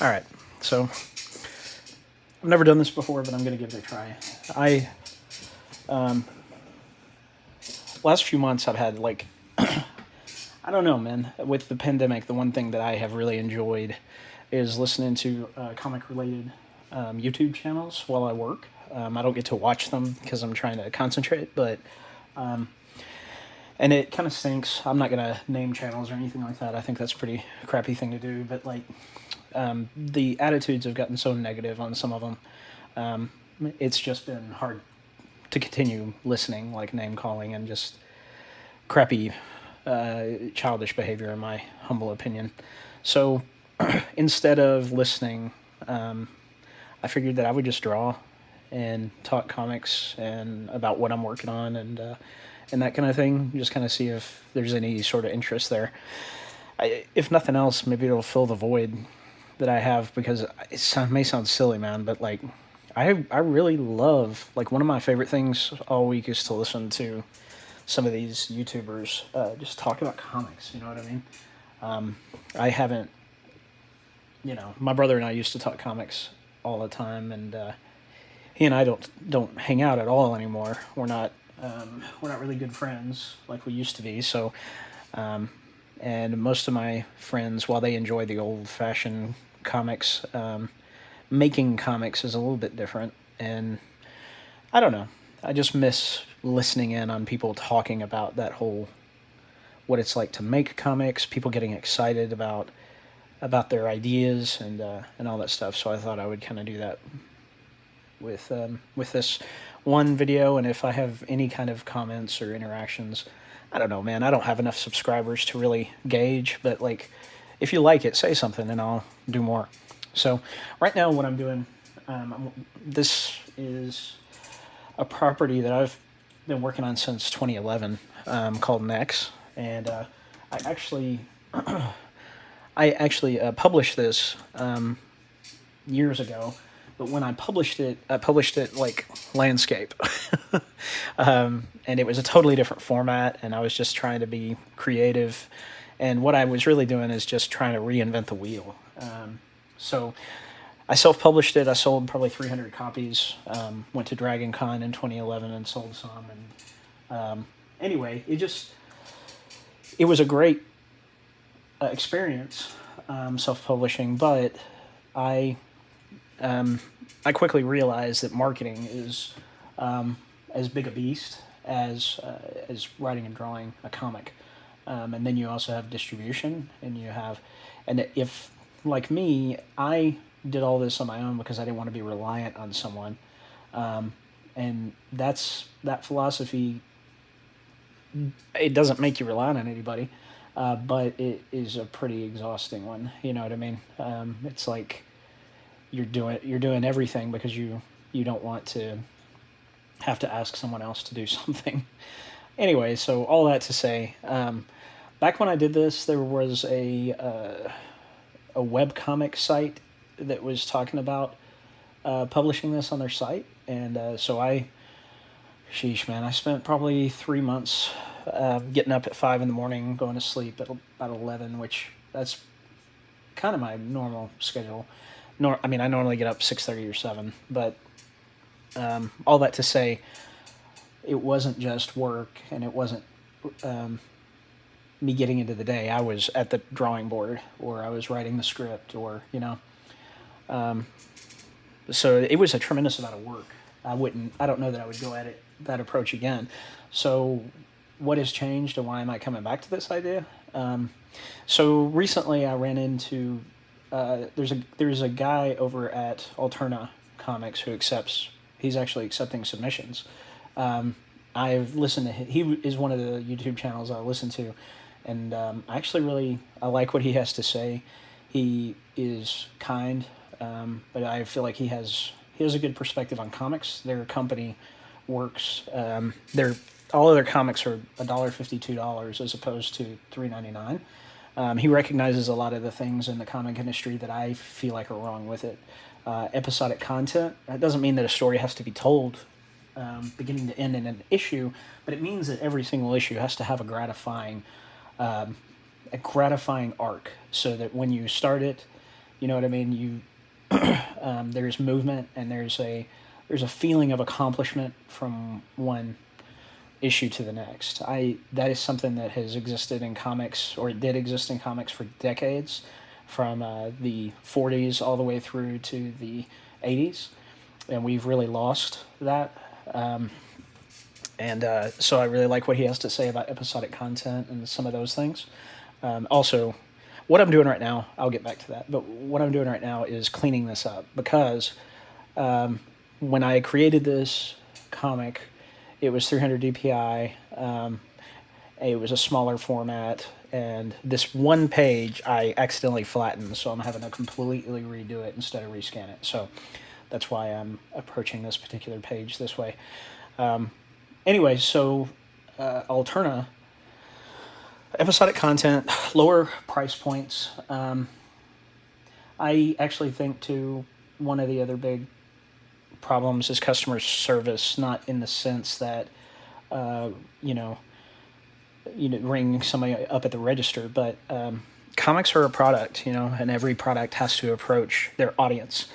All right, so I've never done this before, but I'm gonna give it a try. I last few months I've had like I don't know, man. With the pandemic, the one thing that I have really enjoyed is listening to comic related YouTube channels while I work. I don't get to watch them because I'm trying to concentrate, but and it kind of stinks. I'm not gonna name channels or anything like that. I think that's a pretty crappy thing to do. But like, the attitudes have gotten so negative on some of them. It's just been hard to continue listening, like name calling and just crappy, childish behavior, in my humble opinion. So instead of listening, I figured that I would just draw and talk comics and about what I'm working on and that kind of thing. Just kind of see if there's any sort of interest there. If nothing else, maybe it'll fill the void that I have because may sound silly, man, but like I really love, like, one of my favorite things all week is to listen to some of these YouTubers just talk about comics. You know what I mean? I haven't, my brother and I used to talk comics all the time, and he and I don't hang out at all anymore. We're not really good friends like we used to be. So, and most of my friends, while they enjoy the old fashioned comics, making comics is a little bit different, and I don't know. I just miss listening in on people talking about that whole what it's like to make comics, people getting excited about their ideas and all that stuff. So I thought I would kind of do that with this one video, and if I have any kind of comments or interactions, I don't know, man. I don't have enough subscribers to really gauge, but like, if you like it, say something, and I'll do more. So right now, what I'm doing, this is a property that I've been working on since 2011, called Nex, and I actually published this years ago, but when I published it like landscape, and it was a totally different format, and I was just trying to be creative, and what I was really doing is just trying to reinvent the wheel. So I self-published it. I sold probably 300 copies. Went to Dragon Con in 2011 and sold some. And anyway, it was a great experience, self-publishing. But I quickly realized that marketing is as big a beast as writing and drawing a comic. And then you also have distribution, and if, like me, I did all this on my own because I didn't want to be reliant on someone. And that philosophy, it doesn't make you reliant on anybody, but it is a pretty exhausting one. You know what I mean? It's like you're doing everything because you don't want to have to ask someone else to do something. Anyway, so all that to say, back when I did this, there was a webcomic site that was talking about publishing this on their site, and sheesh, man, I spent probably 3 months getting up at 5 in the morning, going to sleep at about 11, which that's kind of my normal schedule. I mean, I normally get up 6:30 or 7, but all that to say, it wasn't just work, and it wasn't me getting into the day. I was at the drawing board, or I was writing the script, or so it was a tremendous amount of work. I don't know that I would go at it that approach again. So what has changed, and why am I coming back to this idea? So recently I ran into there's a guy over at Alterna Comics who he's actually accepting submissions. I've listened to him. He is one of the YouTube channels I listen to, and I like what he has to say. He is kind, but I feel like he has a good perspective on comics. Their company works. All of their comics are $1.50, $2 as opposed to $3.99. He recognizes a lot of the things in the comic industry that I feel like are wrong with it. Episodic content. That doesn't mean that a story has to be told beginning to end in an issue, but it means that every single issue has to have a gratifying arc, so that when you start it, You know what I mean? There's movement, and there's a feeling of accomplishment from one issue to the next. That is something that has existed in comics, or it did exist in comics for decades, from the 40s all the way through to the 80s, and we've really lost that. So I really like what he has to say about episodic content and some of those things. Also, what I'm doing right now, I'll get back to that, but what I'm doing right now is cleaning this up, because when I created this comic, it was 300 DPI, it was a smaller format, and this one page I accidentally flattened, so I'm having to completely redo it instead of rescan it. So that's why I'm approaching this particular page this way. Anyway, so Alterna, episodic content, lower price points. I actually think, too, one of the other big problems is customer service, not in the sense that, ring somebody up at the register, but comics are a product, and every product has to approach their audience.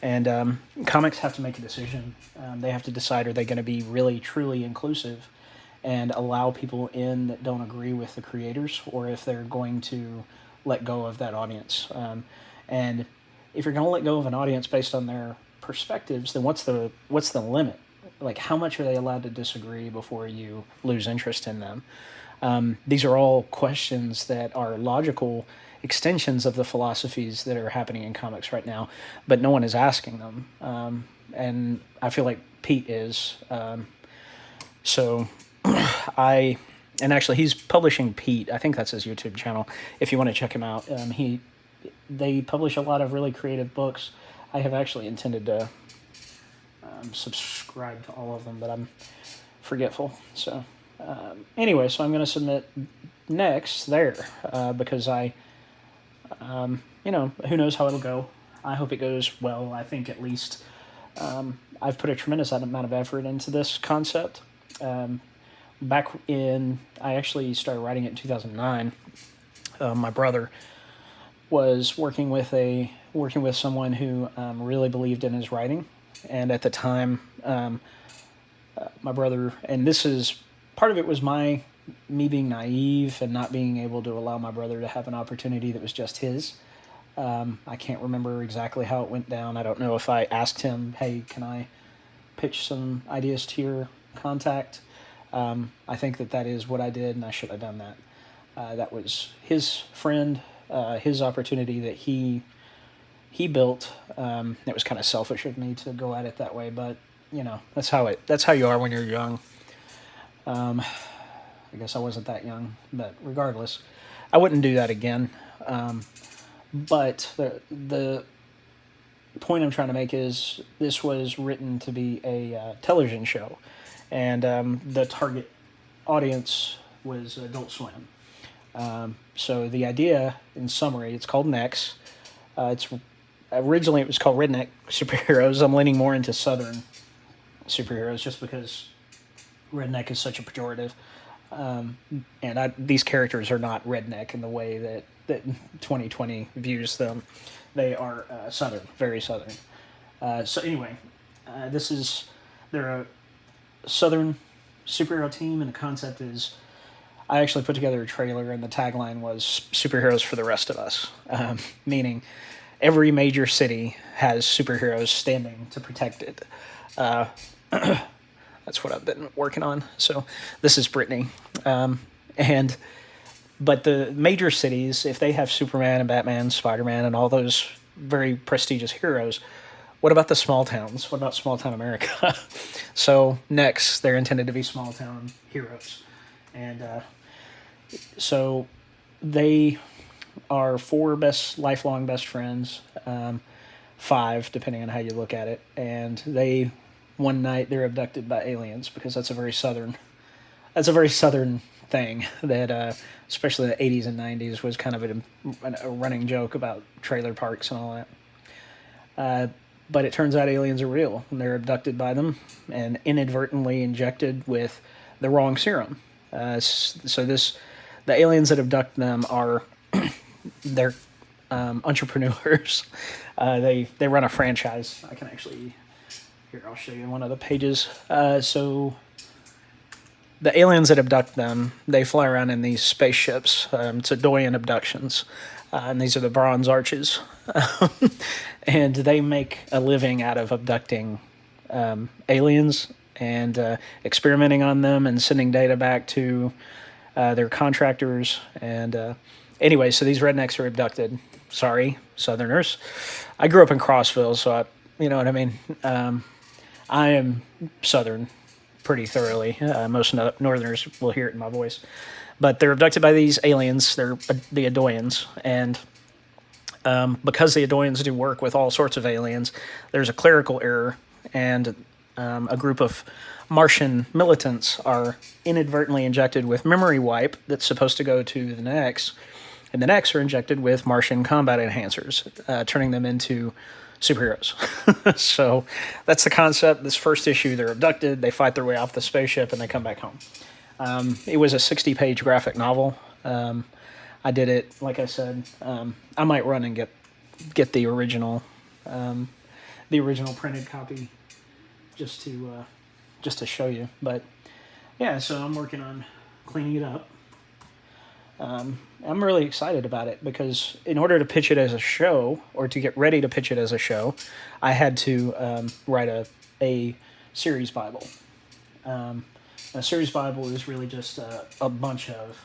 And comics have to make a decision. They have to decide, are they going to be really, truly inclusive and allow people in that don't agree with the creators, or if they're going to let go of that audience. And if you're going to let go of an audience based on their perspectives, then what's the limit? Like, how much are they allowed to disagree before you lose interest in them? These are all questions that are logical extensions of the philosophies that are happening in comics right now, but no one is asking them. And I feel like Pete is. And actually he's publishing Pete. I think that's his YouTube channel, if you want to check him out. They publish a lot of really creative books. I have actually intended to subscribe to all of them, but I'm forgetful. So anyway, so I'm going to submit next there, because who knows how it'll go. I hope it goes well. I think at least I've put a tremendous amount of effort into this concept. I actually started writing it in 2009. My brother was working with someone who really believed in his writing, and at the time, my brother, and this is part of it, was me being naive and not being able to allow my brother to have an opportunity that was just his. I can't remember exactly how it went down. I don't know if I asked him, hey, can I pitch some ideas to your contact? I think that is what I did, and I should have done that. That was his friend, his opportunity that he built. It was kind of selfish of me to go at it that way, but that's how you are when you're young. I guess I wasn't that young, but regardless, I wouldn't do that again. But the point I'm trying to make is this was written to be a television show, and the target audience was Adult Swim. So the idea, in summary, it's called Nex. Originally it was called Redneck Superheroes. I'm leaning more into Southern superheroes just because redneck is such a pejorative. And these characters are not redneck in the way that 2020 views them. They are Southern, very Southern. So anyway, they're a Southern superhero team, and the concept is, I actually put together a trailer, and the tagline was superheroes for the rest of us, meaning every major city has superheroes standing to protect it. That's what I've been working on. So this is Brittany. But the major cities, if they have Superman and Batman, Spider-Man, and all those very prestigious heroes, what about the small towns? What about small town America? So next, they're intended to be small town heroes. And so they are four lifelong best friends, five, depending on how you look at it. And one night they're abducted by aliens, because that's a very southern thing that, especially in the 80s and 90s, was kind of a running joke about trailer parks and all that. But it turns out aliens are real, and they're abducted by them and inadvertently injected with the wrong serum. The aliens that abduct them they're entrepreneurs. They run a franchise. I can actually, here, I'll show you one of the pages. So the aliens that abduct them, they fly around in these spaceships. It's Adoyan abductions. And these are the Bronze Arches. And they make a living out of abducting aliens and experimenting on them and sending data back to their contractors. And anyway, so these rednecks are abducted. Sorry, Southerners. I grew up in Crossville, so you know what I mean. I am Southern pretty thoroughly. Most Northerners will hear it in my voice. But they're abducted by these aliens. They're the Adoyans. And because the Adoyans do work with all sorts of aliens, there's a clerical error, and a group of Martian militants are inadvertently injected with memory wipe that's supposed to go to the necks, and the necks are injected with Martian combat enhancers, turning them into superheroes. So that's the concept. This first issue, they're abducted, they fight their way off the spaceship, and they come back home. It was a 60-page graphic novel. I did it, like I said. I might run and get the original printed copy just to show you. But yeah, so I'm working on cleaning it up. I'm really excited about it because in order to pitch it as a show, or to get ready to pitch it as a show, I had to write a series Bible. A series Bible is really just a bunch of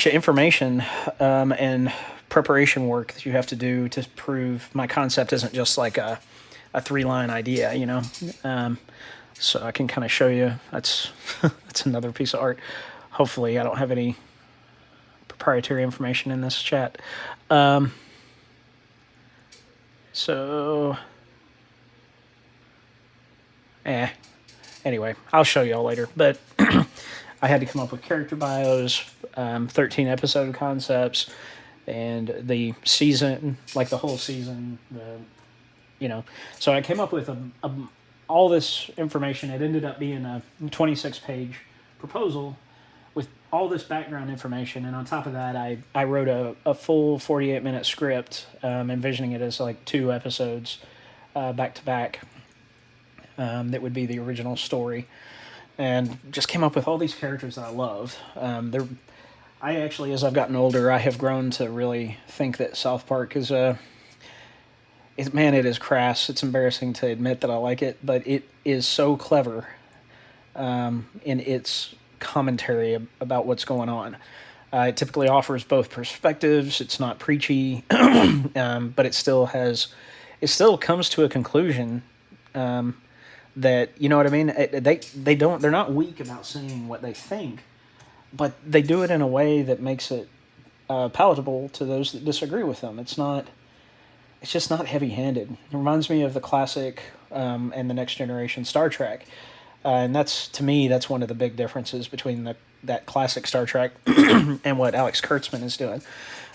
information and preparation work that you have to do to prove my concept isn't just like a 3-line idea, you know. So I can kind of show you. That's another piece of art. Hopefully, I don't have any proprietary information in this chat. Anyway, I'll show you all later. But I had to come up with character bios, 13 episode concepts, and the season, like the whole season, So I came up with all this information. It ended up being a 26-page proposal with all this background information, and on top of that, I wrote a full 48-minute script, envisioning it as like 2 episodes back to back. That would be the original story, and just came up with all these characters that I love. I actually, as I've gotten older, I have grown to really think that South Park is it is crass. It's embarrassing to admit that I like it, but it is so clever in its commentary about what's going on. It typically offers both perspectives. It's not preachy, but it still comes to a conclusion. That, you know what I mean? They're not weak about saying what they think, but they do it in a way that makes it palatable to those that disagree with them. It's just not heavy-handed. It reminds me of the classic and the Next Generation Star Trek. And to me, that's one of the big differences between that classic Star Trek and what Alex Kurtzman is doing.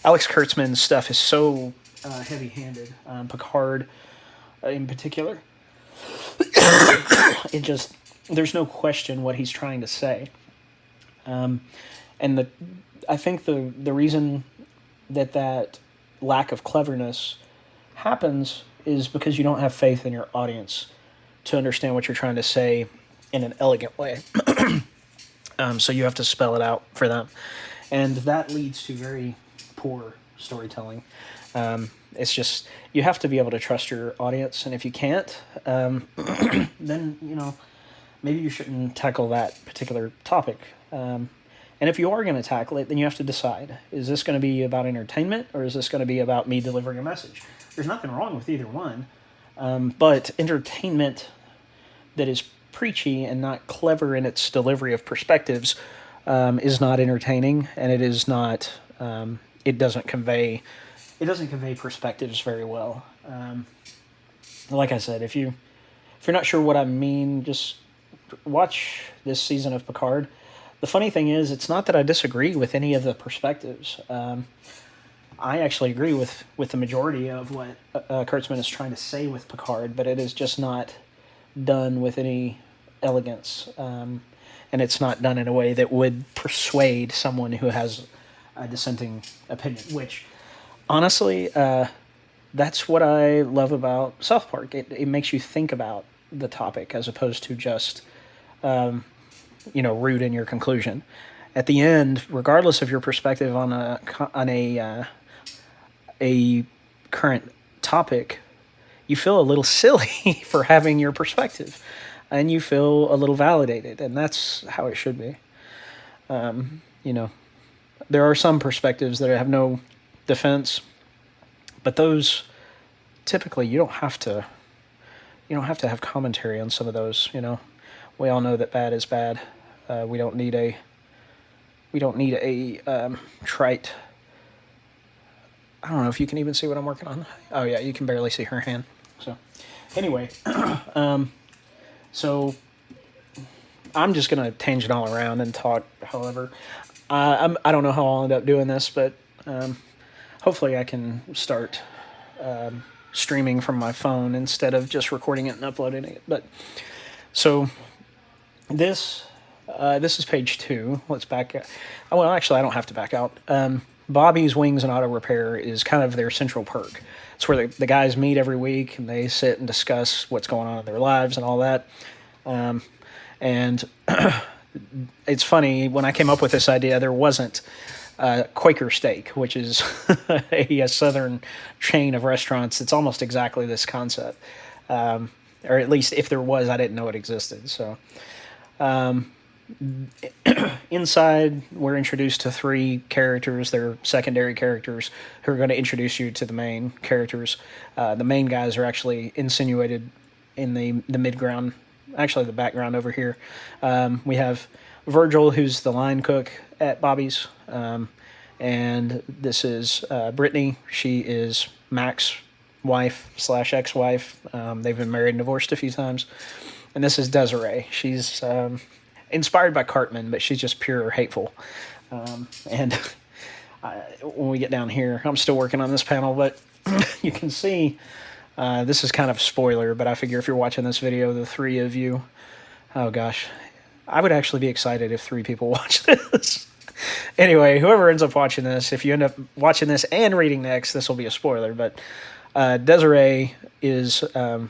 Alex Kurtzman's stuff is so heavy-handed. Picard, in particular. There's no question what he's trying to say. And I think the reason that lack of cleverness happens is because you don't have faith in your audience to understand what you're trying to say in an elegant way. So you have to spell it out for them. And that leads to very poor storytelling. It's just, you have to be able to trust your audience, and if you can't, then, maybe you shouldn't tackle that particular topic. And if you are going to tackle it, then you have to decide, is this going to be about entertainment, or is this going to be about me delivering a message? There's nothing wrong with either one, but entertainment that is preachy and not clever in its delivery of perspectives is not entertaining, and it is not, it doesn't convey perspectives very well. Like I said, if you're not sure what I mean, just watch this season of Picard. The funny thing is, it's not that I disagree with any of the perspectives. I actually agree with the majority of what Kurtzman is trying to say with Picard, but it is just not done with any elegance, and it's not done in a way that would persuade someone who has a dissenting opinion, which honestly, that's what I love about South Park. It makes you think about the topic as opposed to just root in your conclusion. At the end, regardless of your perspective on a current topic, you feel a little silly for having your perspective, and you feel a little validated, and that's how it should be. You know, there are some perspectives that have no defense, but those typically you don't have to. You don't have to have commentary on some of those. We all know that bad is bad. We don't need a. We don't need a trite. I don't know if you can even see what I'm working on. Oh yeah, you can barely see her hand. So, anyway, so I'm just gonna tangent all around and talk. However, I don't know how I'll end up doing this, but hopefully I can start streaming from my phone instead of just recording it and uploading it. But so this is page 2. Let's back out. Well, actually, I don't have to back out. Bobby's Wings and Auto Repair is kind of their central perk. It's where the guys meet every week and they sit and discuss what's going on in their lives and all that. And it's funny, when I came up with this idea, there wasn't Quaker Steak, which is a southern chain of restaurants. It's almost exactly this concept. Or at least if there was, I didn't know it existed. So inside, we're introduced to 3 characters. They're secondary characters who are going to introduce you to the main characters. The main guys are actually insinuated in the mid-ground, actually the background over here. We have Virgil, who's the line cook at Bobby's, and this is Brittany. She is Mac's wife / ex-wife. They've been married and divorced a few times. And this is Desiree. She's inspired by Cartman, but she's just pure hateful. And when we get down here, I'm still working on this panel, but you can see this is kind of a spoiler, but I figure if you're watching this video, the 3 of you, oh gosh, I would actually be excited if 3 people watch this. Anyway, whoever ends up watching this, if you end up watching this and reading next, this will be a spoiler, but Desiree is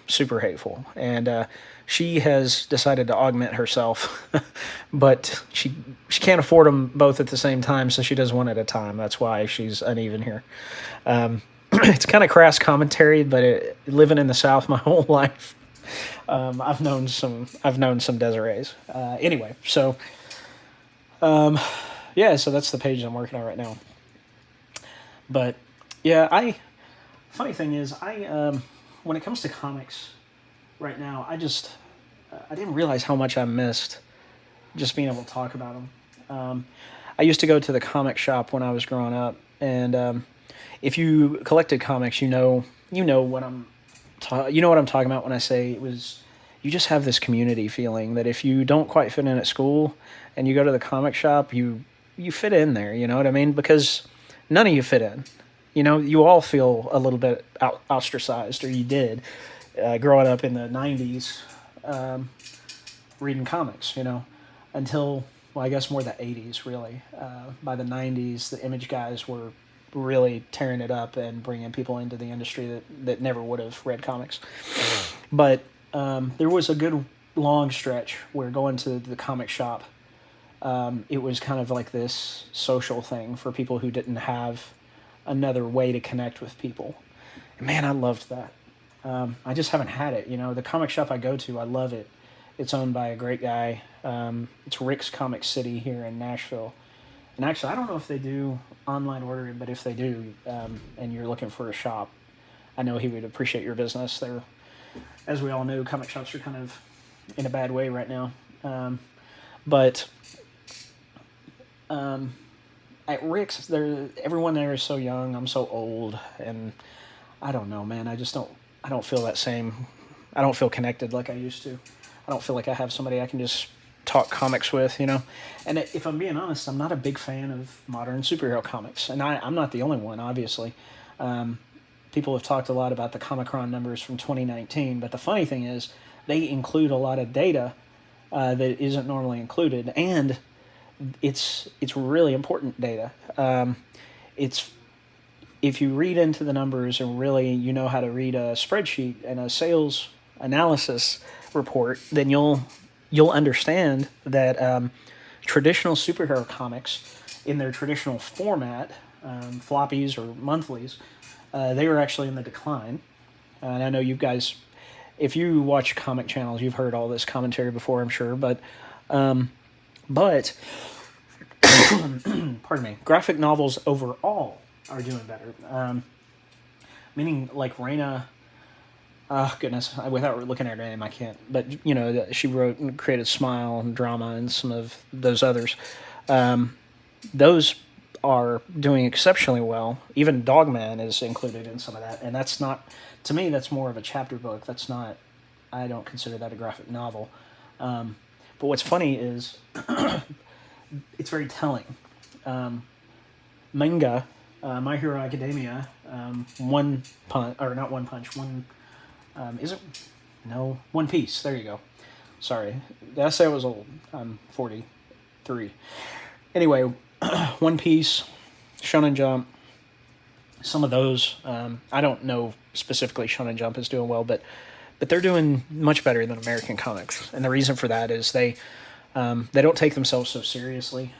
super hateful, and she has decided to augment herself, but she can't afford them both at the same time, so she does one at a time. That's why she's uneven here. It's kind of crass commentary, but living in the South my whole life, I've known some Desirees. Anyway, so yeah, so that's the page I'm working on right now. But yeah, funny thing is, when it comes to comics right now, I didn't realize how much I missed just being able to talk about them. I used to go to the comic shop when I was growing up, and if you collected comics, you know what I'm talking about when I say you just have this community feeling that if you don't quite fit in at school and you go to the comic shop, you fit in there, you know what I mean? Because none of you fit in. You all feel a little bit ostracized, or you did, growing up in the 90s, reading comics, until, well, I guess more the 80s, really. By the 90s, the Image guys were really tearing it up and bringing people into the industry that never would have read comics. But there was a good long stretch where going to the comic shop, it was kind of like this social thing for people who didn't have another way to connect with people. And man, I loved that. I just haven't had it. The comic shop I go to, I love it. It's owned by a great guy. It's Rick's Comic City here in Nashville. And actually, I don't know if they do online ordering, but if they do, and you're looking for a shop, I know he would appreciate your business. They're, as we all know, comic shops are kind of in a bad way right now. But at Rick's, everyone there is so young. I'm so old, and I don't know, man. I don't feel that same. I don't feel connected like I used to. I don't feel like I have somebody I can just talk comics with, And if I'm being honest, I'm not a big fan of modern superhero comics, and I'm not the only one, obviously. People have talked a lot about the Comic-Con numbers from 2019, but the funny thing is they include a lot of data that isn't normally included, and it's really important data. It's if you read into the numbers and really you know how to read a spreadsheet and a sales analysis report, then you'll understand that traditional superhero comics in their traditional format, floppies or monthlies, they were actually in the decline. And I know you guys, if you watch comic channels, you've heard all this commentary before, I'm sure. But pardon me, graphic novels overall are doing better. Meaning like Raina, oh goodness, without looking at her name, I can't. But she wrote and created Smile and Drama and some of those others. Those are doing exceptionally well. Even Dogman is included in some of that, and that's not, to me, that's more of a chapter book. That's not, I don't consider that a graphic novel. But what's funny is it's very telling. Manga, My Hero Academia, One Punch, or not One Punch, is it? No, One Piece. There you go. Sorry, did I say I was old? I'm 43. Anyway, One Piece, Shonen Jump, some of those. I don't know specifically Shonen Jump is doing well, but they're doing much better than American comics, and the reason for that is they don't take themselves so seriously.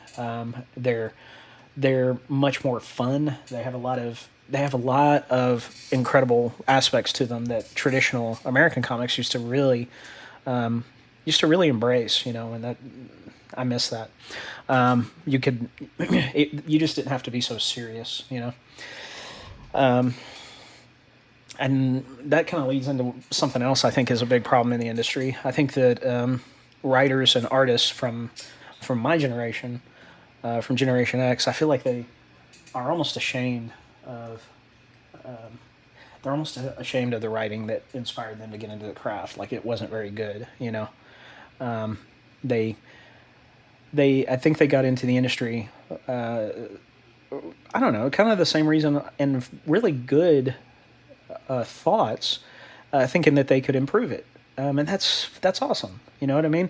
They're much more fun. They have a lot of incredible aspects to them that traditional American comics used to really embrace, and that I miss that. You just didn't have to be so serious, and that kind of leads into something else I think is a big problem in the industry. I think that writers and artists from my generation, from Generation X, I feel like they are almost ashamed of the writing that inspired them to get into the craft. Like it wasn't very good, I think they got into the industry, I don't know, kind of the same reason, and really good thoughts, thinking that they could improve it. And that's awesome. You know what I mean?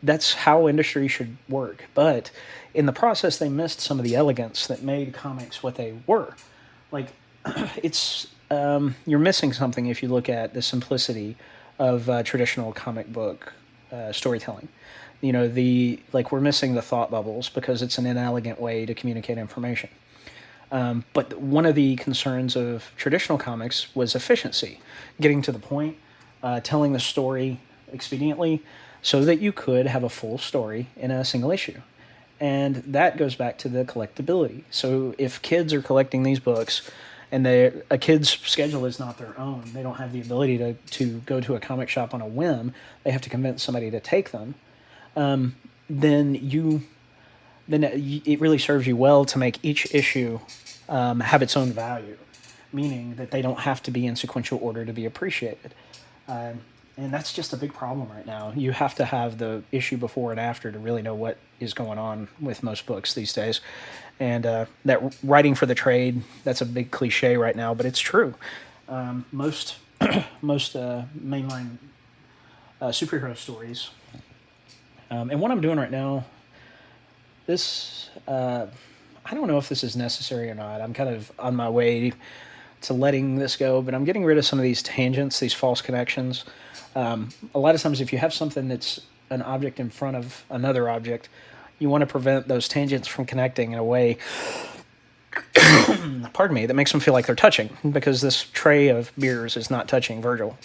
That's how industry should work. But in the process, they missed some of the elegance that made comics what they were. Like, it's you're missing something if you look at the simplicity of traditional comic book storytelling. We're missing the thought bubbles because it's an inelegant way to communicate information. But one of the concerns of traditional comics was efficiency, getting to the point, telling the story expediently so that you could have a full story in a single issue. And that goes back to the collectability. So if kids are collecting these books and a kid's schedule is not their own, they don't have the ability to go to a comic shop on a whim, they have to convince somebody to take them, then it really serves you well to make each issue have its own value, meaning that they don't have to be in sequential order to be appreciated. And that's just a big problem right now. You have to have the issue before and after to really know what is going on with most books these days. And that writing for the trade, that's a big cliche right now, but it's true. Most mainline superhero stories. And what I'm doing right now, I don't know if this is necessary or not. I'm kind of on my way to letting this go, but I'm getting rid of some of these tangents, these false connections. A lot of times if you have something that's an object in front of another object, you want to prevent those tangents from connecting in a way, pardon me, that makes them feel like they're touching, because this tray of beers is not touching Virgil.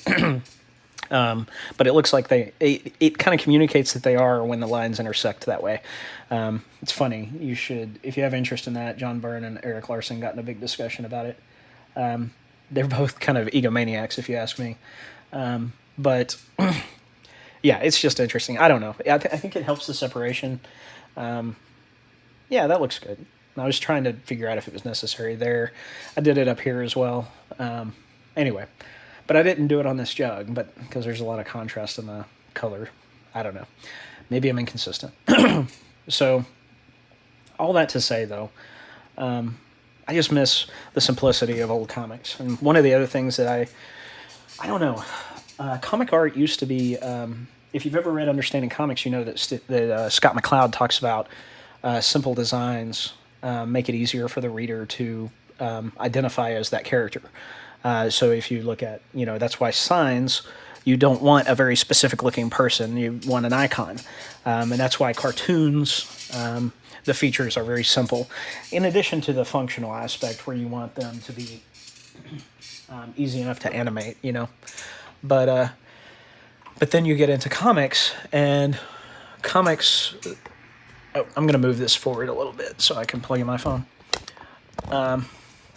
But it looks like it kind of communicates that they are when the lines intersect that way. It's funny. You should, if you have interest in that, John Byrne and Eric Larson got in a big discussion about it. They're both kind of egomaniacs, if you ask me. But yeah, it's just interesting. I don't know. I think it helps the separation. Yeah, that looks good. I was trying to figure out if it was necessary there. I did it up here as well. Anyway, but I didn't do it on this jug, but because there's a lot of contrast in the color. I don't know. Maybe I'm inconsistent. So all that to say, though, I just miss the simplicity of old comics. And one of the other things that I don't know, comic art used to be, if you've ever read Understanding Comics, you know that Scott McCloud talks about simple designs make it easier for the reader to identify as that character. So if you look at, that's why signs, you don't want a very specific looking person. You want an icon. And that's why cartoons, the features are very simple. In addition to the functional aspect where you want them to be easy enough to animate, But then you get into comics, and comics... Oh, I'm going to move this forward a little bit so I can plug in my phone. Got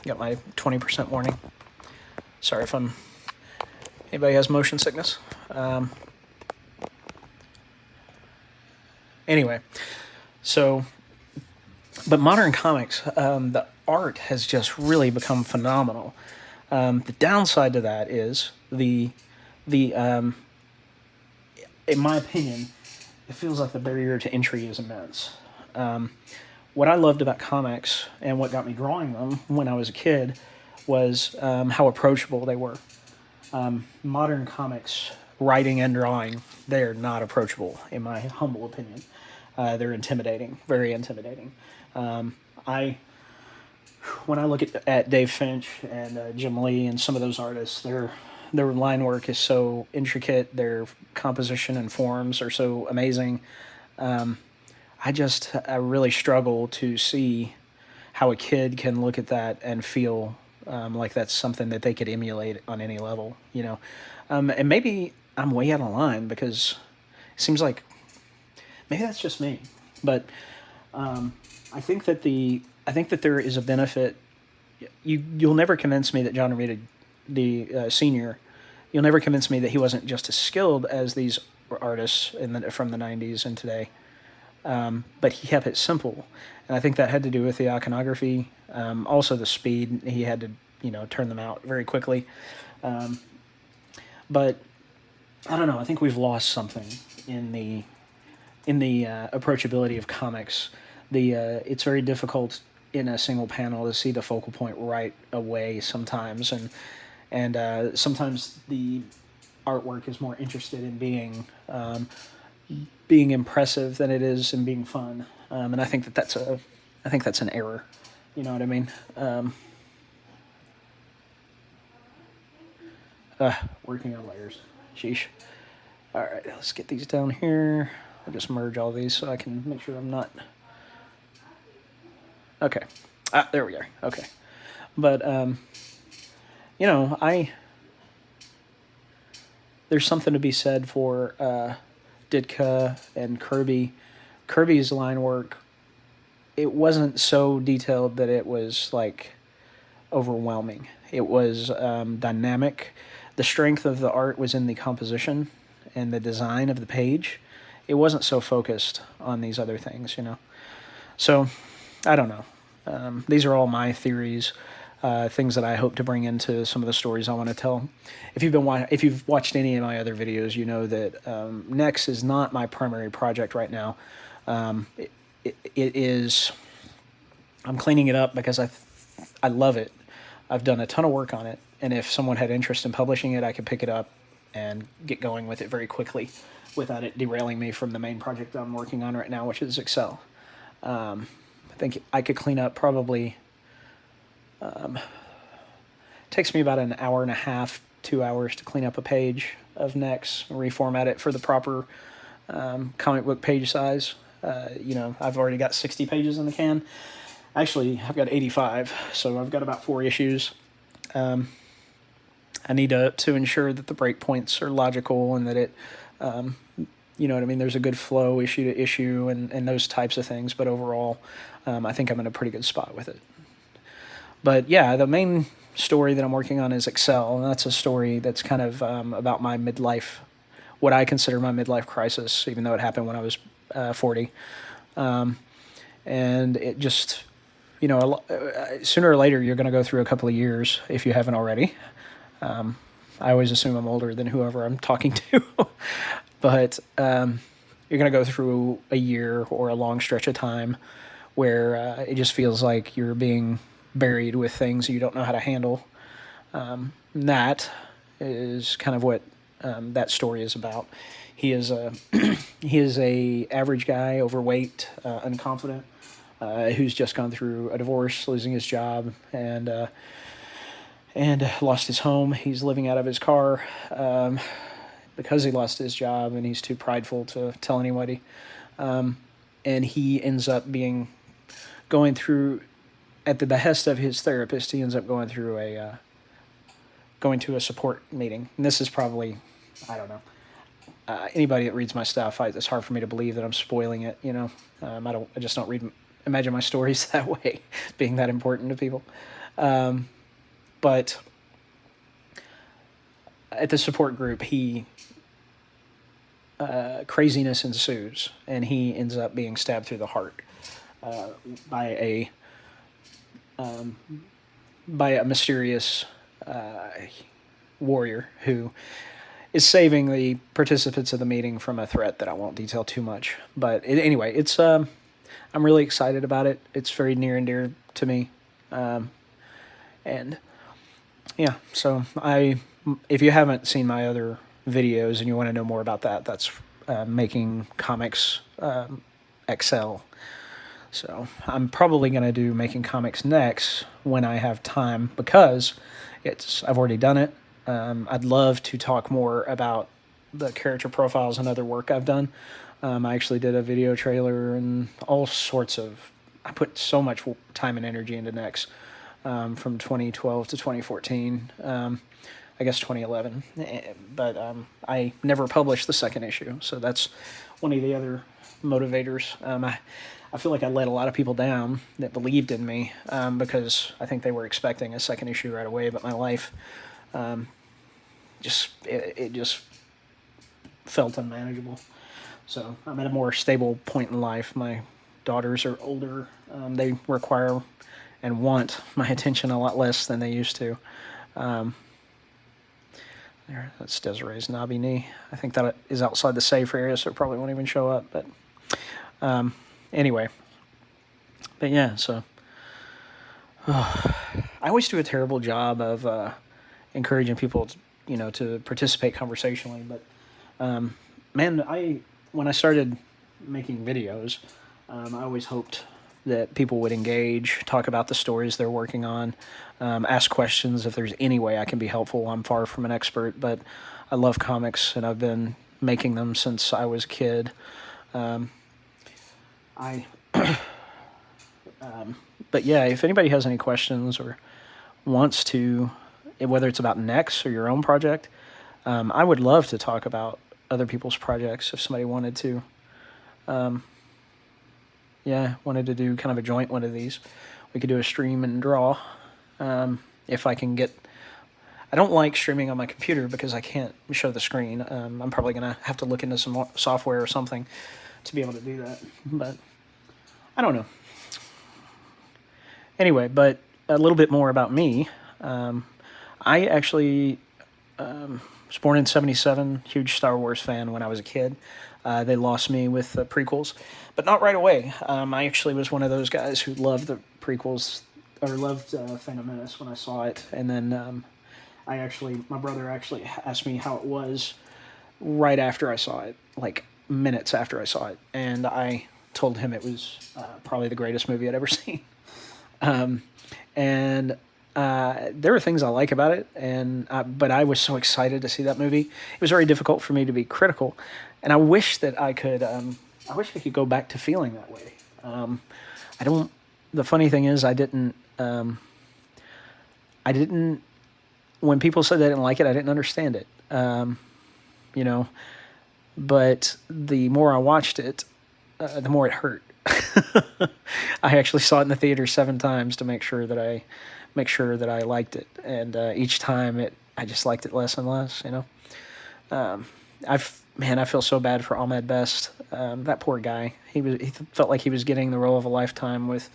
my 20% warning. Sorry if anybody has motion sickness. Anyway, but modern comics, the art has just really become phenomenal. The downside to that is in my opinion, it feels like the barrier to entry is immense. What I loved about comics and what got me drawing them when I was a kid was how approachable they were. Modern comics, writing and drawing, they're not approachable, in my humble opinion. They're intimidating, very intimidating. When I look at Dave Finch and Jim Lee and some of those artists, their line work is so intricate, their composition and forms are so amazing. I really struggle to see how a kid can look at that and feel like that's something that they could emulate on any level, And maybe I'm way out of line because it seems like maybe that's just me, but I think that there is a benefit. You'll never convince me that John Romita, the senior, you'll never convince me that he wasn't just as skilled as these artists from the 90s and today. But he kept it simple, and I think that had to do with the iconography, also the speed. He had to, turn them out very quickly. But I don't know. I think we've lost something in the approachability of comics. It's very difficult in a single panel to see the focal point right away sometimes, and sometimes the artwork is more interested in being impressive than it is in being fun, and I think that's an error. You know what I mean? Working on layers. Sheesh. All right, let's get these down here. I'll just merge all these so I can make sure I'm not. Okay. There we are. Okay. But there's something to be said for Ditka and Kirby. Kirby's line work, it wasn't so detailed that it was like overwhelming. It was dynamic. The strength of the art was in the composition and the design of the page. It wasn't so focused on these other things, So, I don't know. These are all my theories, things that I hope to bring into some of the stories I want to tell. If you've watched any of my other videos, you know that Nex is not my primary project right now. It is. I'm cleaning it up because I love it. I've done a ton of work on it, and if someone had interest in publishing it, I could pick it up and get going with it very quickly without it derailing me from the main project I'm working on right now, which is Excel. I think I could clean up probably. Takes me about an hour and a half, 2 hours to clean up a page of Nex, reformat it for the proper comic book page size. I've already got 60 pages in the can. Actually, I've got 85, so I've got about 4 issues. I need to ensure that the breakpoints are logical and that it, you know what I mean, there's a good flow issue to issue and those types of things. But overall, I think I'm in a pretty good spot with it. But yeah, the main story that I'm working on is Excel, and that's a story that's kind of about my midlife, what I consider my midlife crisis, even though it happened when I was 40. And it just, sooner or later you're going to go through a couple of years if you haven't already. I always assume I'm older than whoever I'm talking to. But you're going to go through a year or a long stretch of time where it just feels like you're being buried with things you don't know how to handle. That is kind of what that story is about. He is a average guy, overweight, unconfident. who's just gone through a divorce, losing his job, and lost his home. He's living out of his car because he lost his job, and he's too prideful to tell anybody. And he ends up going through, at the behest of his therapist, he ends up going to a support meeting. And this is probably, I don't know, anybody that reads my stuff, it's hard for me to believe that I'm spoiling it. I just don't imagine my stories that way, being that important to people. But at the support group, craziness ensues, and he ends up being stabbed through the heart by a mysterious warrior who is saving the participants of the meeting from a threat that I won't detail too much. But anyway, it's I'm really excited about it. It's very near and dear to me, and yeah. So if you haven't seen my other videos and you want to know more about that, that's making comics XL. So I'm probably going to do making comics next when I have time, because I've already done it. I'd love to talk more about the character profiles and other work I've done. I actually did a video trailer and all sorts of. I put so much time and energy into Nex from 2012 to 2014. I guess 2011, but I never published the second issue, so that's one of the other motivators. I feel like I let a lot of people down that believed in me, because I think they were expecting a second issue right away, but my life just felt unmanageable. So I'm at a more stable point in life. My daughters are older. They require and want my attention a lot less than they used to. There, that's Desiree's knobby knee. I think that is outside the safe area, so it probably won't even show up. But anyway, but yeah, so I always do a terrible job of encouraging people, to participate conversationally. But man, when I started making videos, I always hoped that people would engage, talk about the stories they're working on, ask questions if there's any way I can be helpful. I'm far from an expert, but I love comics, and I've been making them since I was a kid. But yeah, if anybody has any questions or wants to, whether it's about Nex or your own project, I would love to talk about other people's projects if somebody wanted to. Wanted to do kind of a joint one of these. We could do a stream and draw. If I can get... I don't like streaming on my computer because I can't show the screen. I'm probably going to have to look into some more software or something to be able to do that. But I don't know. Anyway, but a little bit more about me. I actually was born in 1977, huge Star Wars fan when I was a kid. They lost me with the prequels, but not right away. I actually was one of those guys who loved the prequels, or loved Phantom Menace when I saw it. And then my brother actually asked me how it was right after I saw it, like minutes after I saw it. And I told him it was probably the greatest movie I'd ever seen. There are things I like about it, but I was so excited to see that movie. It was very difficult for me to be critical, and I wish that I could. I wish I could go back to feeling that way. I don't. The funny thing is, I didn't. When people said they didn't like it, I didn't understand it. But the more I watched it, the more it hurt. I actually saw it in the theater 7 times to make sure that I liked it, and each time I just liked it less and less. I feel so bad for Ahmed Best. That poor guy. He felt like he was getting the role of a lifetime with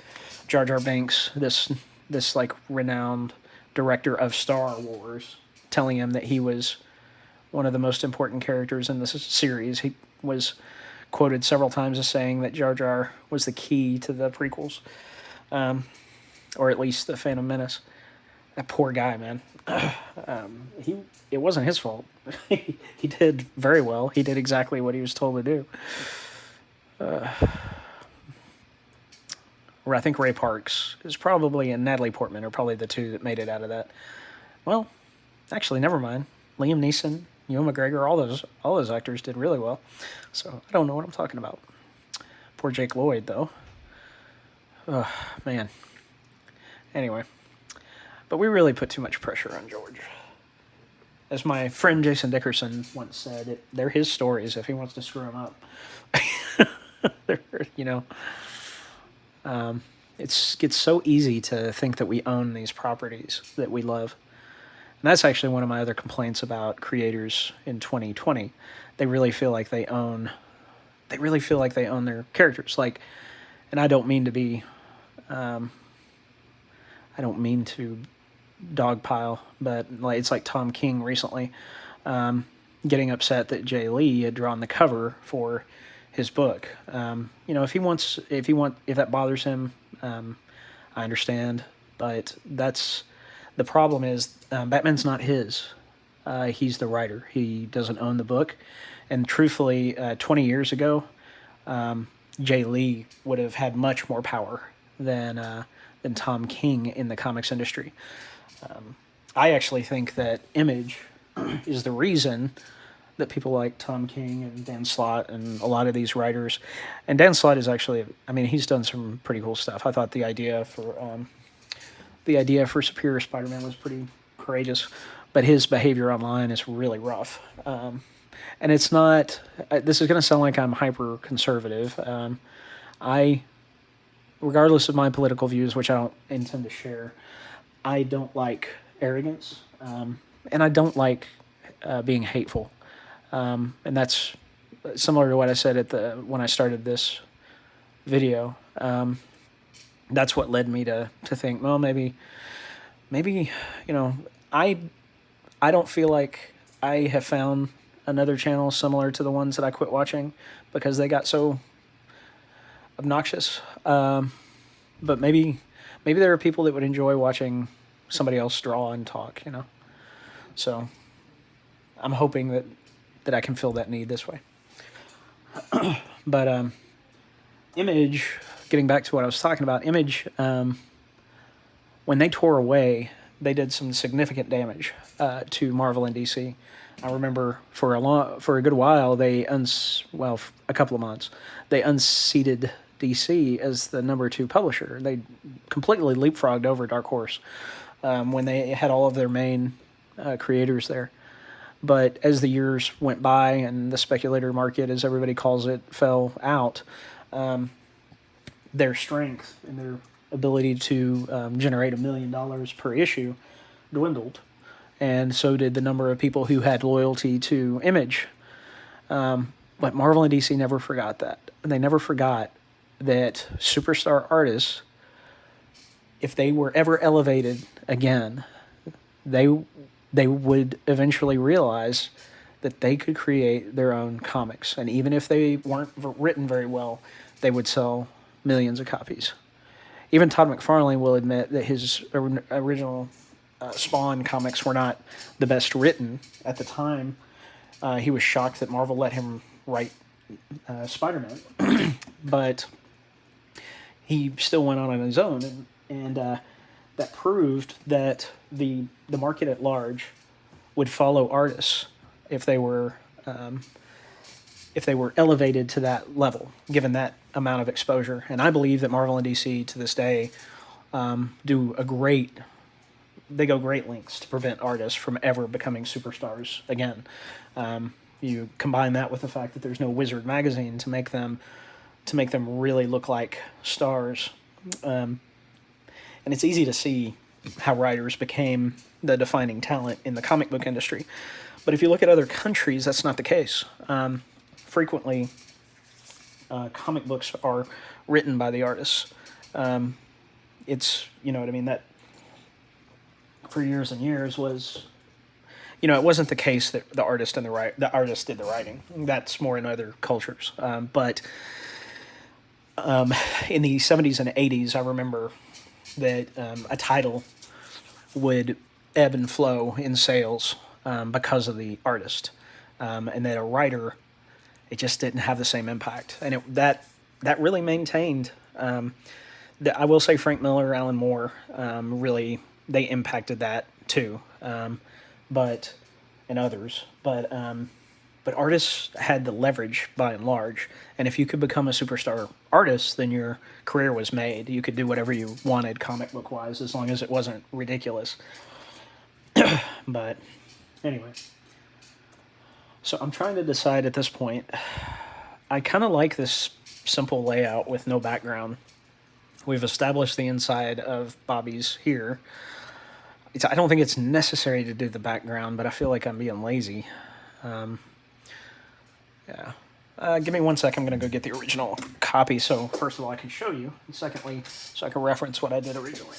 Jar Jar Binks, this like renowned director of Star Wars, telling him that he was one of the most important characters in this series. He was quoted several times as saying that Jar Jar was the key to the prequels, or at least the Phantom Menace. That poor guy, man. It wasn't his fault. He did very well. He did exactly what he was told to do. where I think Ray Parks is probably, and Natalie Portman are probably the two that made it out of that. Well, actually, never mind. Liam Neeson, Ewan McGregor, all those actors did really well. So I don't know what I'm talking about. Poor Jake Lloyd, though. Oh, man. Anyway. But we really put too much pressure on George. As my friend Jason Dickerson once said, they're his stories if he wants to screw them up. You know, it gets so easy to think that we own these properties that we love. And that's actually one of my other complaints about creators in 2020. They really feel like they own their characters. Like, and I don't mean to dogpile, but like, it's like Tom King recently getting upset that Jay Lee had drawn the cover for his book. You know, if that bothers him, I understand. But the problem is Batman's not his. He's the writer. He doesn't own the book. And truthfully, 20 years ago, Jay Lee would have had much more power than Tom King in the comics industry. I actually think that Image is the reason that people like Tom King and Dan Slott and a lot of these writers, and Dan Slott is actually, I mean, he's done some pretty cool stuff. I thought the idea for Superior Spider-Man was pretty courageous, but his behavior online is really rough. And it's not, this is going to sound like I'm hyper conservative. Regardless of my political views, which I don't intend to share, I don't like arrogance, and I don't like being hateful. And that's similar to what I said when I started this video. That's what led me to think, well, maybe, you know, I don't feel like I have found another channel similar to the ones that I quit watching because they got so obnoxious. But maybe there are people that would enjoy watching somebody else draw and talk, you know. So I'm hoping that I can fill that need this way. But Image, getting back to what I was talking about, Image, when they tore away, they did some significant damage to Marvel and DC. I remember for a good while a couple of months, they unseated DC as the number 2 publisher. They completely leapfrogged over Dark Horse when they had all of their main creators there. But as the years went by and the speculator market, as everybody calls it, fell out, their strength and their ability to generate $1 million per issue dwindled. And so did the number of people who had loyalty to Image. But Marvel and DC never forgot that. They never forgot that superstar artists, if they were ever elevated again, they would eventually realize that they could create their own comics. And even if they weren't written very well, they would sell millions of copies. Even Todd McFarlane will admit that his original Spawn comics were not the best written at the time. He was shocked that Marvel let him write Spider-Man, but he still went on his own, and that proved that the market at large would follow artists if they were elevated to that level, given that amount of exposure. And I believe that Marvel and DC to this day they go great lengths to prevent artists from ever becoming superstars again. You combine that with the fact that there's no Wizard magazine to make them really look like stars, and it's easy to see how writers became the defining talent in the comic book industry. But if you look at other countries, that's not the case. Frequently, comic books are written by the artists. It's, you know what I mean, that for years and years was, you know, it wasn't the case that the artist did the writing. That's more in other cultures. But in the 70s and 80s, I remember that a title would ebb and flow in sales because of the artist, and that a writer, it just didn't have the same impact. And that really maintained I will say Frank Miller, Alan Moore, really they impacted that too, but and others, but artists had the leverage by and large, and if you could become a superstar artist, then your career was made. You could do whatever you wanted, comic book wise, as long as it wasn't ridiculous. But anyway, so I'm trying to decide at this point. I kind of like this simple layout with no background. We've established the inside of Bobby's here. I don't think it's necessary to do the background, but I feel like I'm being lazy. Yeah. Give me 1 sec. I'm going to go get the original copy. So first of all, I can show you. And secondly, so I can reference what I did originally.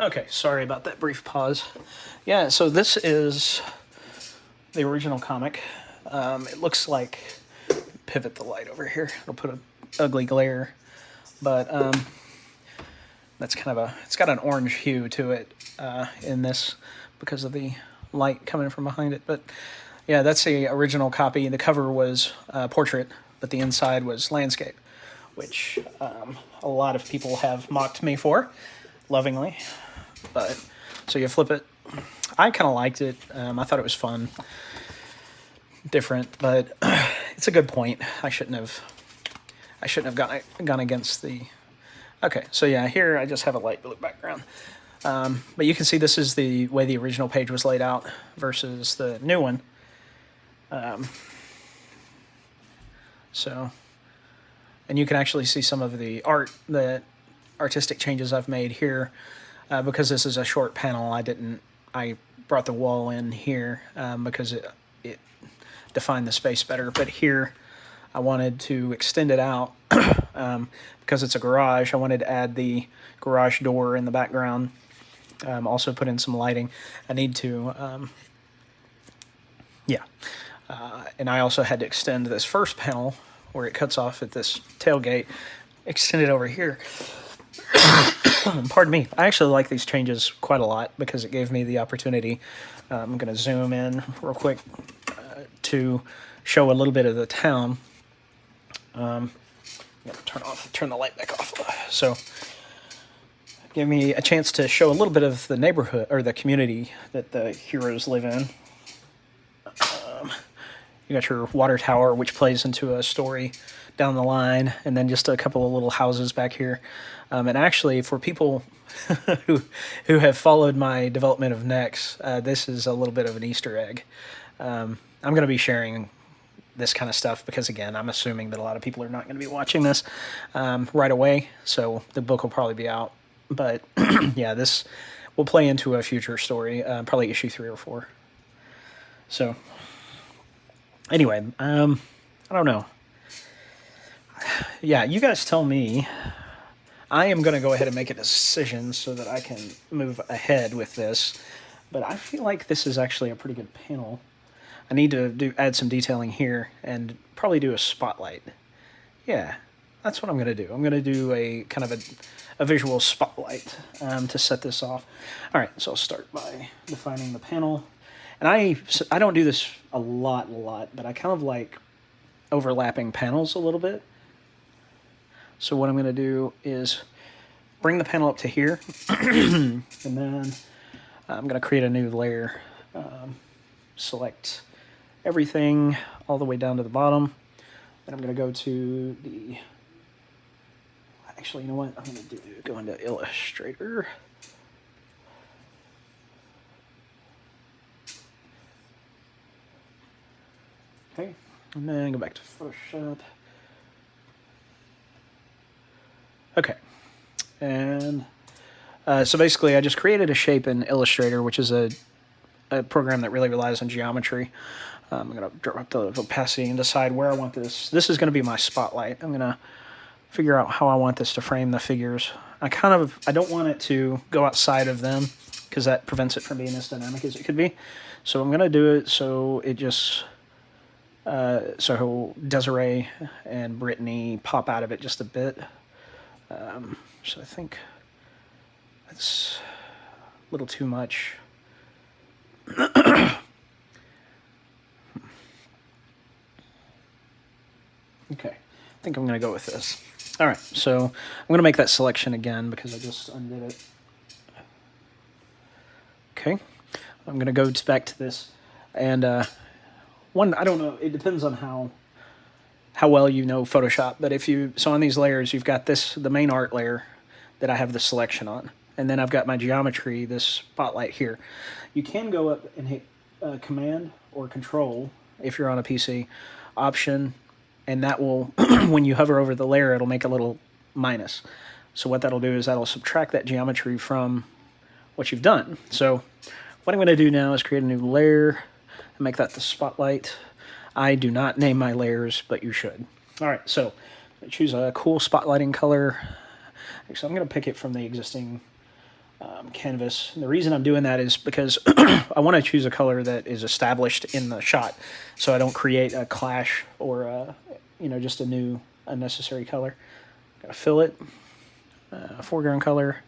Okay, sorry about that brief pause. Yeah, so this is the original comic. It looks like, pivot the light over here, it'll put an ugly glare, but that's kind of it's got an orange hue to it in this because of the light coming from behind it. But yeah, that's the original copy. The cover was portrait, but the inside was landscape, which a lot of people have mocked me for, lovingly. But so you flip it. I kind of liked it. I thought it was fun, different, but it's a good point. I shouldn't have gone against the. Okay, so yeah, here I just have a light blue background. But you can see this is the way the original page was laid out versus the new one. So, and you can actually see some of the artistic changes I've made here. Because this is a short panel, I brought the wall in here because it defined the space better. But here, I wanted to extend it out because it's a garage. I wanted to add the garage door in the background. Also put in some lighting. I need to, and I also had to extend this first panel where it cuts off at this tailgate, extend it over here. Pardon me. I actually like these changes quite a lot because it gave me the opportunity. I'm going to zoom in real quick to show a little bit of the town. I'm going to turn the light back off. So, give me a chance to show a little bit of the neighborhood or the community that the heroes live in. You got your water tower, which plays into a story down the line, and then just a couple of little houses back here. And actually, for people who have followed my development of Nex, this is a little bit of an Easter egg. I'm going to be sharing this kind of stuff because, again, I'm assuming that a lot of people are not going to be watching this right away, so the book will probably be out. But, yeah, this will play into a future story, probably issue 3 or 4. So, anyway, I don't know. Yeah, you guys tell me. I am going to go ahead and make a decision so that I can move ahead with this. But I feel like this is actually a pretty good panel. I need to add some detailing here and probably do a spotlight. Yeah, that's what I'm going to do. I'm going to do a kind of a visual spotlight to set this off. All right, so I'll start by defining the panel. And I don't do this a lot, but I kind of like overlapping panels a little bit. So what I'm going to do is bring the panel up to here, and then I'm going to create a new layer. Select everything all the way down to the bottom. Then I'm going to go to the... Actually, you know what? I'm going to go into Illustrator. Okay, and then go back to Photoshop. Okay, and so basically I just created a shape in Illustrator, which is a program that really relies on geometry. I'm going to drop the opacity and decide where I want this. This is going to be my spotlight. I'm going to figure out how I want this to frame the figures. I don't want it to go outside of them because that prevents it from being as dynamic as it could be. So I'm going to do it so it just, so Desiree and Brittany pop out of it just a bit. So I think that's a little too much. Okay, I think I'm going to go with this. All right, so I'm going to make that selection again because I just undid it. Okay, I'm going to go back to this. And I don't know, it depends on how well you know Photoshop. But so on these layers, you've got the main art layer that I have the selection on. And then I've got my geometry, this spotlight here. You can go up and hit Command or Control if you're on a PC, Option, and that will, when you hover over the layer, it'll make a little minus. So what that'll do is that'll subtract that geometry from what you've done. So what I'm going to do now is create a new layer and make that the spotlight. I do not name my layers, but you should. All right, so choose a cool spotlighting color. Actually, I'm going to pick it from the existing canvas. And the reason I'm doing that is because I want to choose a color that is established in the shot, so I don't create a clash or just a new unnecessary color. Gotta fill it, foreground color.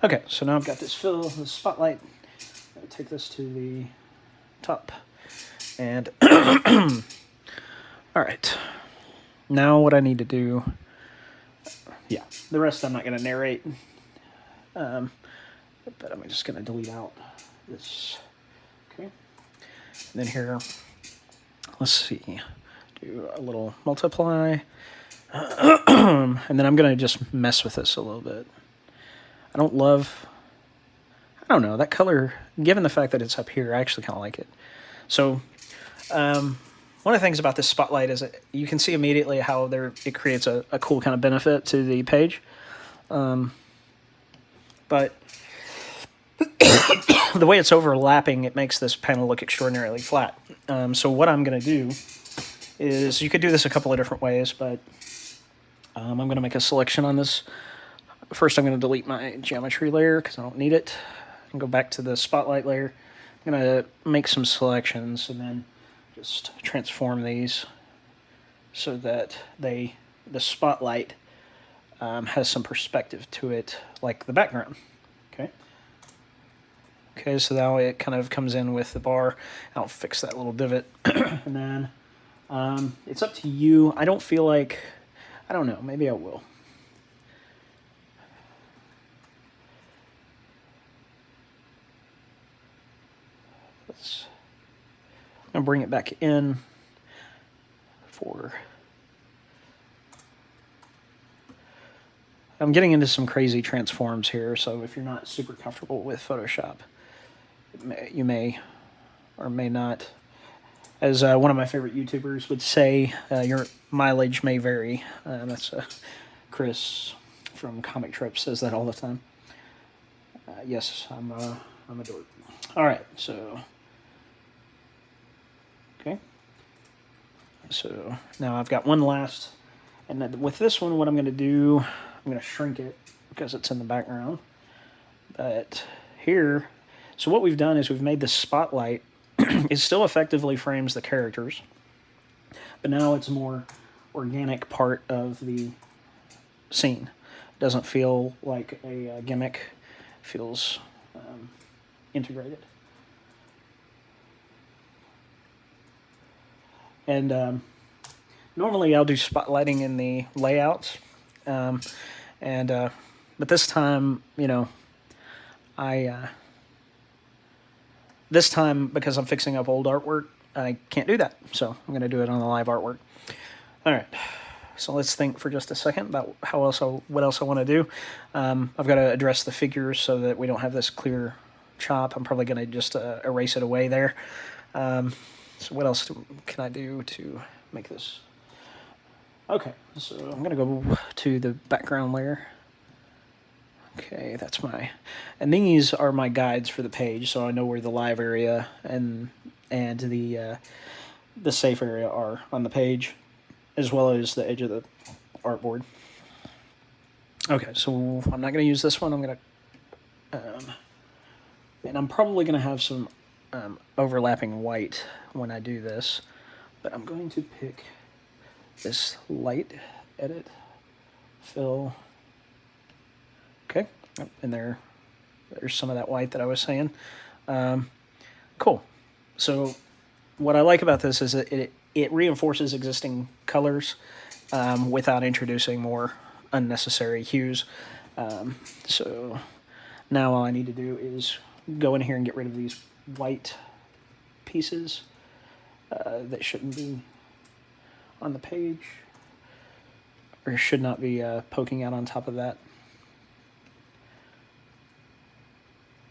Okay, so now I've got this spotlight. I'm gonna take this to the top, and all right. Now what I need to do, the rest I'm not gonna narrate. But I'm just going to delete out this. Okay. And then here, let's see, do a little multiply. And then I'm going to just mess with this a little bit. I don't know, that color, given the fact that it's up here, I actually kind of like it. So one of the things about this spotlight is that you can see immediately how it creates a cool kind of benefit to the page. But the way it's overlapping, it makes this panel look extraordinarily flat. So what I'm going to do is, you could do this a couple of different ways, but I'm going to make a selection on this. First, I'm going to delete my geometry layer because I don't need it, and go back to the spotlight layer. I'm going to make some selections and then just transform these so that the spotlight has some perspective to it, like the background. Okay, so now it kind of comes in with the bar. I'll fix that little divot. And then it's up to you. I don't know, maybe I will. I'm going to bring it back in I'm getting into some crazy transforms here, so if you're not super comfortable with Photoshop, you may or may not. As one of my favorite YouTubers would say, your mileage may vary. That's Chris from Comic Trip says that all the time. Yes, I'm a dork. All right, so okay. So now I've got one last, and then with this one, what I'm going to do, I'm going to shrink it because it's in the background. But here, so what we've done is we've made the spotlight. It still effectively frames the characters, but now it's a more organic part of the scene. It doesn't feel like a gimmick. It feels integrated. And normally I'll do spotlighting in the layouts, but this time, this time, because I'm fixing up old artwork, I can't do that. So I'm going to do it on the live artwork. All right. So let's think for just a second about what else I want to do. I've got to address the figures so that we don't have this clear chop. I'm probably going to just erase it away there. So what else can I do to make this? Okay, so I'm going to go to the background layer. Okay, that's and these are my guides for the page, so I know where the live area and the the safe area are on the page, as well as the edge of the artboard. Okay, so I'm not going to use this one. I'm going to, and I'm probably going to have some overlapping white when I do this, but I'm going to pick this light, edit, fill. Okay, and there's some of that white that I was saying. Cool. So what I like about this is that it reinforces existing colors without introducing more unnecessary hues. So now all I need to do is go in here and get rid of these white pieces that shouldn't be on the page, or should not be poking out on top of that.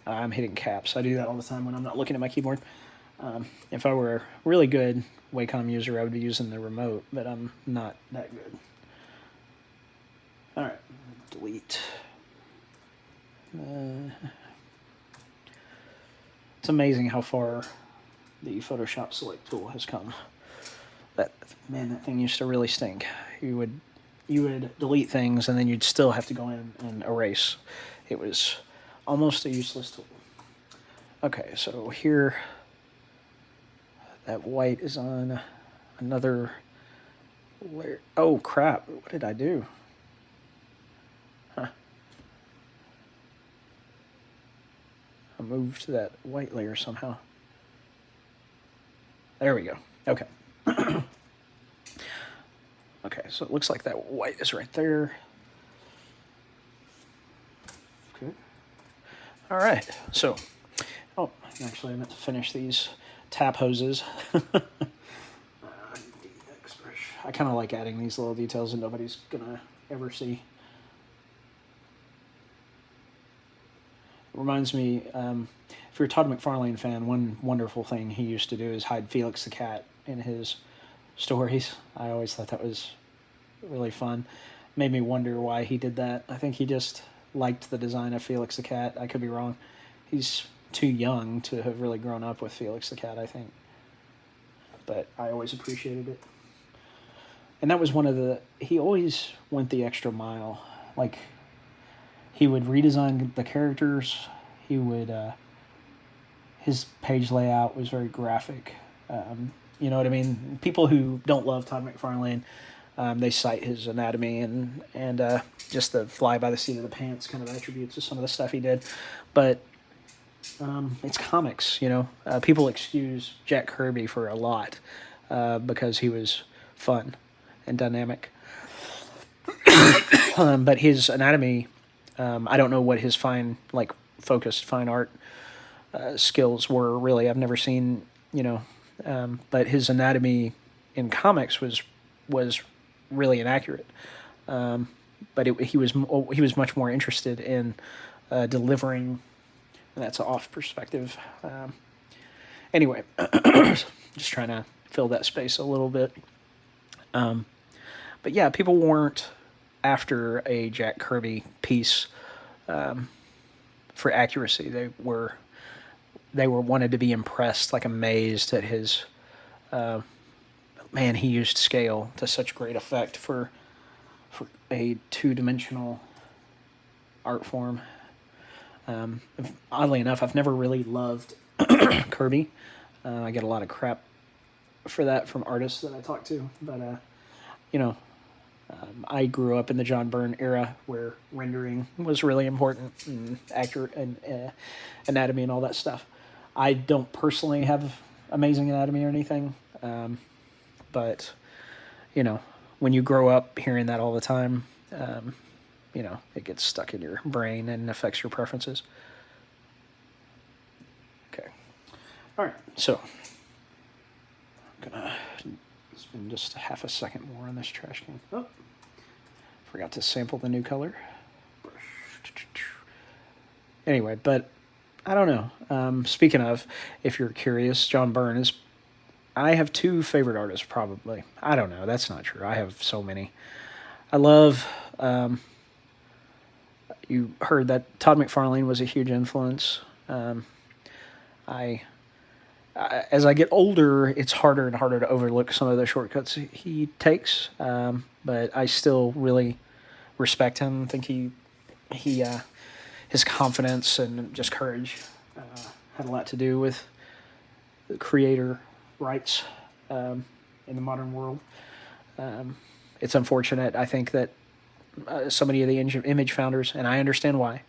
I'm hitting caps. I do that all the time when I'm not looking at my keyboard. If I were a really good Wacom user, I would be using the remote, but I'm not that good. All right, delete. It's amazing how far the Photoshop Select tool has come. That thing used to really stink. You would delete things, and then you'd still have to go in and erase. It was almost a useless tool. Okay, so here, that white is on another layer. Oh crap, what did I do? Huh. I moved that white layer somehow. There we go. Okay. Okay, so it looks like that white is right there. Okay. All right, so, oh, actually I meant to finish these tap hoses. I kind of like adding these little details that nobody's gonna ever see. It reminds me, if you're a Todd McFarlane fan, one wonderful thing he used to do is hide Felix the cat in his stories. I always thought that was really fun. Made me wonder why he did that. I think he just liked the design of Felix the cat. I could be wrong. He's too young to have really grown up with Felix the cat, I think. But I always appreciated it. And that was one of the... He always went the extra mile. Like, he would redesign the characters. He would... his page layout was very graphic. You know what I mean? People who don't love Todd McFarlane, they cite his anatomy and just the fly by the seat of the pants kind of attributes of some of the stuff he did. But it's comics, you know. People excuse Jack Kirby for a lot because he was fun and dynamic. But his anatomy, I don't know what his focused fine art skills were really. I've never seen, you know, but his anatomy in comics was really inaccurate. But he was much more interested in delivering. That's off perspective. Anyway, just trying to fill that space a little bit. But yeah, people weren't after a Jack Kirby piece for accuracy. They were wanted to be impressed, like amazed at his. Man, he used scale to such great effect for a two-dimensional art form. Oddly enough, I've never really loved Kirby. I get a lot of crap for that from artists that I talk to, but you know, I grew up in the John Byrne era where rendering was really important and accurate and anatomy and all that stuff. I don't personally have amazing anatomy or anything, but you know, when you grow up hearing that all the time, you know, it gets stuck in your brain and affects your preferences. Okay. All right. So I'm gonna spend just half a second more on this trash can. Oh, forgot to sample the new color. Anyway, but I don't know. Speaking of, if you're curious, John Byrne is... I have two favorite artists, probably. I don't know. That's not true. I have so many. I love... you heard that Todd McFarlane was a huge influence. I as I get older, it's harder and harder to overlook some of the shortcuts he takes. But I still really respect him. I think he his confidence and just courage had a lot to do with the creator rights in the modern world. It's unfortunate. I think that so many of the image founders, and I understand why,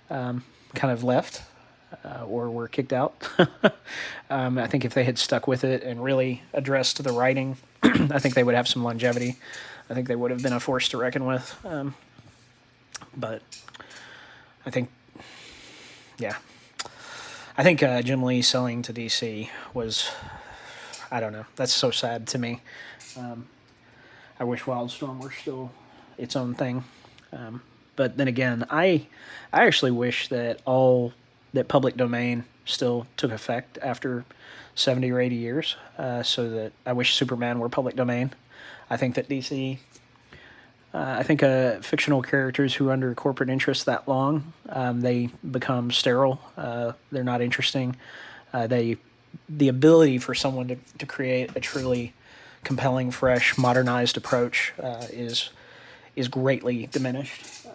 kind of left or were kicked out. I think if they had stuck with it and really addressed the writing, I think they would have some longevity. I think they would have been a force to reckon with. But I think, yeah. I think Jim Lee selling to DC was, I don't know, that's so sad to me. I wish Wildstorm were still its own thing. But then again, I actually wish that that public domain still took effect after 70 or 80 years, so that I wish Superman were public domain. I think that DC, I think fictional characters who are under corporate interest that long, they become sterile. They're not interesting. The ability for someone to create a truly compelling, fresh, modernized approach is greatly diminished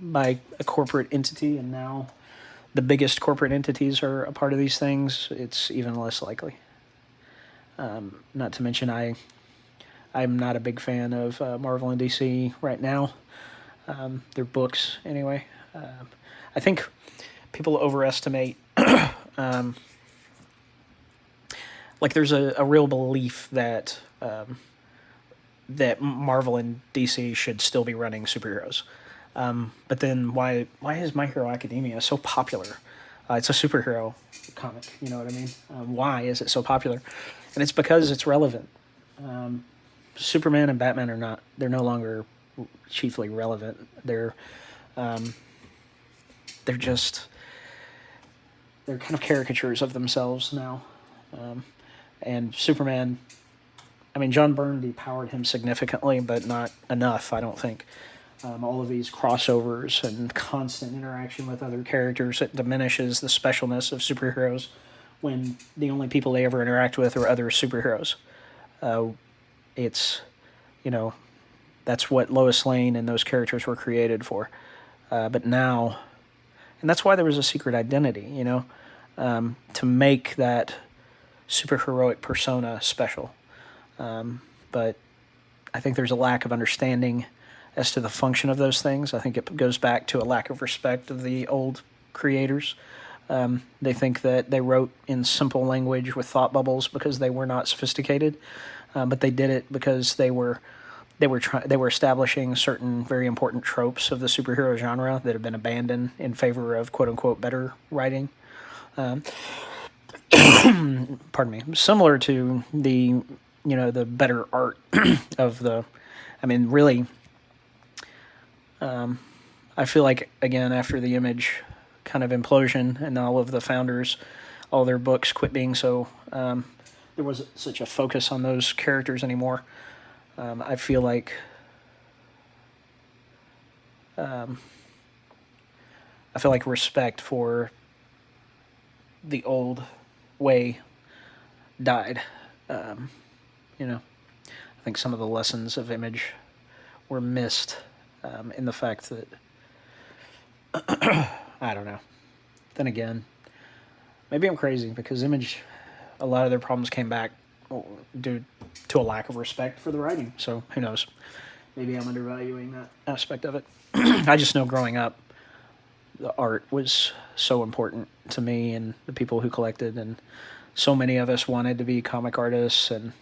by a corporate entity, and now the biggest corporate entities are a part of these things. It's even less likely. Not to mention, I'm not a big fan of Marvel and DC right now. Their books, anyway. I think people overestimate. Like, there's a real belief that that Marvel and DC should still be running superheroes. But then why is My Hero Academia so popular? It's a superhero comic, you know what I mean? Why is it so popular? And it's because it's relevant. Superman and Batman they're no longer chiefly relevant. They're kind of caricatures of themselves now. And Superman, I mean, John Byrne depowered him significantly, but not enough, I don't think. All of these crossovers and constant interaction with other characters, it diminishes the specialness of superheroes when the only people they ever interact with are other superheroes. It's, that's what Lois Lane and those characters were created for. But now, and that's why there was a secret identity, to make that superheroic persona special. But I think there's a lack of understanding as to the function of those things. I think it goes back to a lack of respect of the old creators. They think that they wrote in simple language with thought bubbles because they were not sophisticated, but they did it because they were establishing certain very important tropes of the superhero genre that have been abandoned in favor of quote unquote better writing. Pardon me. Similar to the better art of the, I mean, really. I feel like, again, after the Image kind of implosion and all of the founders, all their books quit being so, there wasn't such a focus on those characters anymore. I feel like respect for the old way died. I think some of the lessons of Image were missed. In the fact that, I don't know. Then again, maybe I'm crazy because Image, a lot of their problems came back due to a lack of respect for the writing. So who knows? Maybe I'm undervaluing that aspect of it. I just know growing up, the art was so important to me and the people who collected, and so many of us wanted to be comic artists, and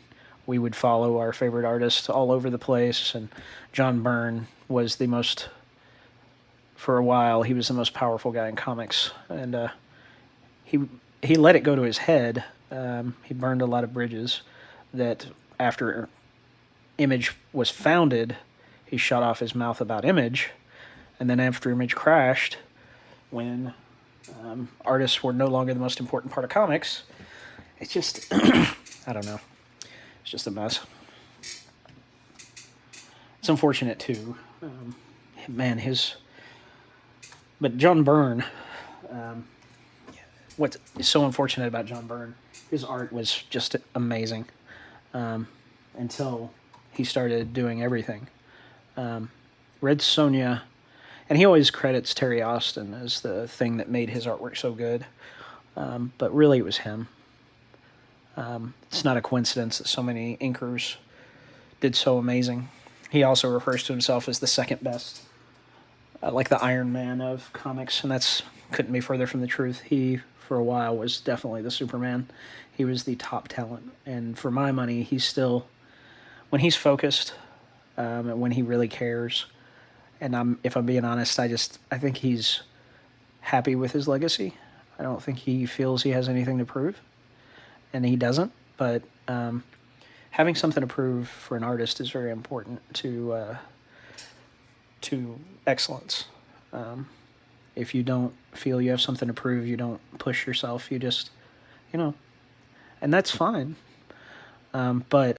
we would follow our favorite artists all over the place. And John Byrne was for a while, he was the most powerful guy in comics. And he let it go to his head. He burned a lot of bridges that after Image was founded, he shut off his mouth about Image. And then after Image crashed, when artists were no longer the most important part of comics, it's just, I don't know. It's just a mess. It's unfortunate too. But John Byrne, what's so unfortunate about John Byrne, his art was just amazing until he started doing everything. Red Sonja, and he always credits Terry Austin as the thing that made his artwork so good, but really it was him. It's not a coincidence that so many inkers did so amazing. He also refers to himself as the second best, like the Iron Man of comics, and that's couldn't be further from the truth. He, for a while, was definitely the Superman. He was the top talent, and for my money, he's still, when he's focused, and when he really cares, and if I'm being honest, I think he's happy with his legacy. I don't think he feels he has anything to prove, and he doesn't. But having something to prove for an artist is very important to excellence. If you don't feel you have something to prove, you don't push yourself. You just, and that's fine. But